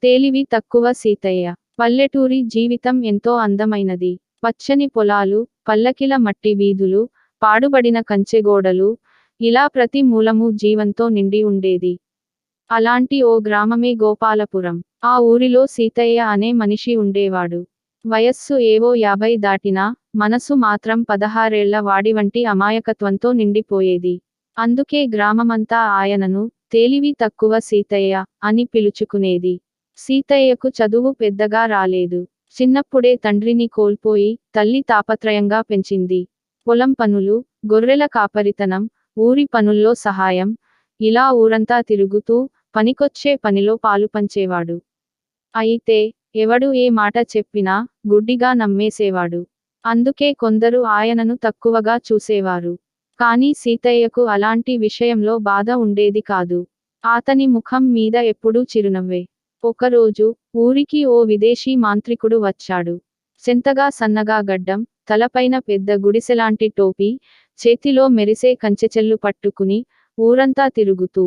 తెలివి తక్కువ సీతయ్య. పల్లెటూరి జీవితం ఎంతో అందమైనది. పచ్చని పొలాలు, పల్లకిల మట్టి వీధులు, పాడుబడిన కంచెగోడలు, ఇలా ప్రతి మూలము జీవంతో నిండి ఉండేది. అలాంటి ఓ గ్రామమే గోపాలపురం. ఆ ఊరిలో సీతయ్య అనే మనిషి ఉండేవాడు. వయస్సు ఏవో 50 దాటినా, మనసు మాత్రం 16 వాడివంటి అమాయకత్వంతో నిండిపోయేది. అందుకే గ్రామమంతా ఆయనను తెలివి తక్కువ సీతయ్య అని పిలుచుకునేది. సీతయ్యకు చదువు పెద్దగా రాలేదు. చిన్నప్పుడే తండ్రిని కోల్పోయి, తల్లి తాపత్రయంగా పెంచింది. పొలం పనులు, గొర్రెల కాపరితనం, ఊరి పనుల్లో సహాయం, ఇలా ఊరంతా తిరుగుతూ, పనికొచ్చే పనిలో పాలుపంచేవాడు. అయితే, ఎవడు ఏ మాట చెప్పినా, గుడ్డిగా నమ్మేసేవాడు. అందుకే కొందరు ఆయనను తక్కువగా చూసేవారు. కానీ సీతయ్యకు అలాంటి విషయంలో బాధ ఉండేది కాదు. అతని ముఖం మీద ఎప్పుడూ చిరునవ్వే. ఒకరోజు, ఊరికి ఓ విదేశీ మాంత్రికుడు వచ్చాడు. సెంతగా సన్నగా గడ్డం, తలపైన పెద్ద గుడిసెలాంటి టోపీ, చేతిలో మెరిసే కంచెచెల్లు పట్టుకుని, ఊరంతా తిరుగుతూ,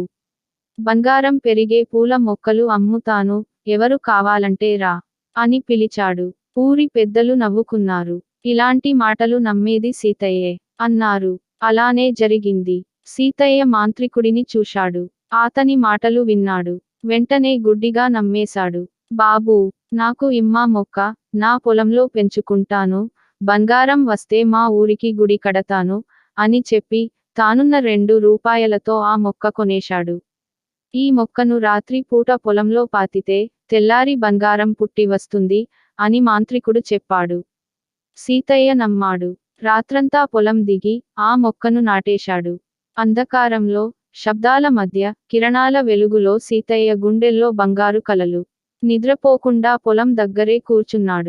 బంగారం పెరిగే పూల మొక్కలు అమ్ముతాను, ఎవరు కావాలంటే రా అని పిలిచాడు. ఊరి పెద్దలు నవ్వుకున్నారు. ఇలాంటి మాటలు నమ్మేది సీతయ్యే అన్నారు. అలానే జరిగింది. సీతయ్య మాంత్రికుడిని చూశాడు. అతని మాటలు విన్నాడు. వెంటనే గుడ్డిగా నమ్మేశాడు. బాబూ, నాకు ఇమ్మా మొక్క, నా పొలంలో పెంచుకుంటాను, బంగారం వస్తే మా ఊరికి గుడి కడతాను అని చెప్పి, తానున్న 2 రూపాయలతో ఆ మొక్క కొనేశాడు. ఈ మొక్కను రాత్రి పూట పొలంలో పాతితే, తెల్లారి బంగారం పుట్టి వస్తుంది అని మాంత్రికుడు చెప్పాడు. సీతయ్య నమ్మాడు. రాత్రంతా పొలం దిగి, ఆ మొక్కను నాటేశాడు. అంధకారంలో, శబ్దాల మధ్య, కిరణాల వెలుగులో సీతయ్య గుండెల్లో బంగారు కలలు. నిద్రపోకుండా పొలం దగ్గరే కూర్చున్నాడు.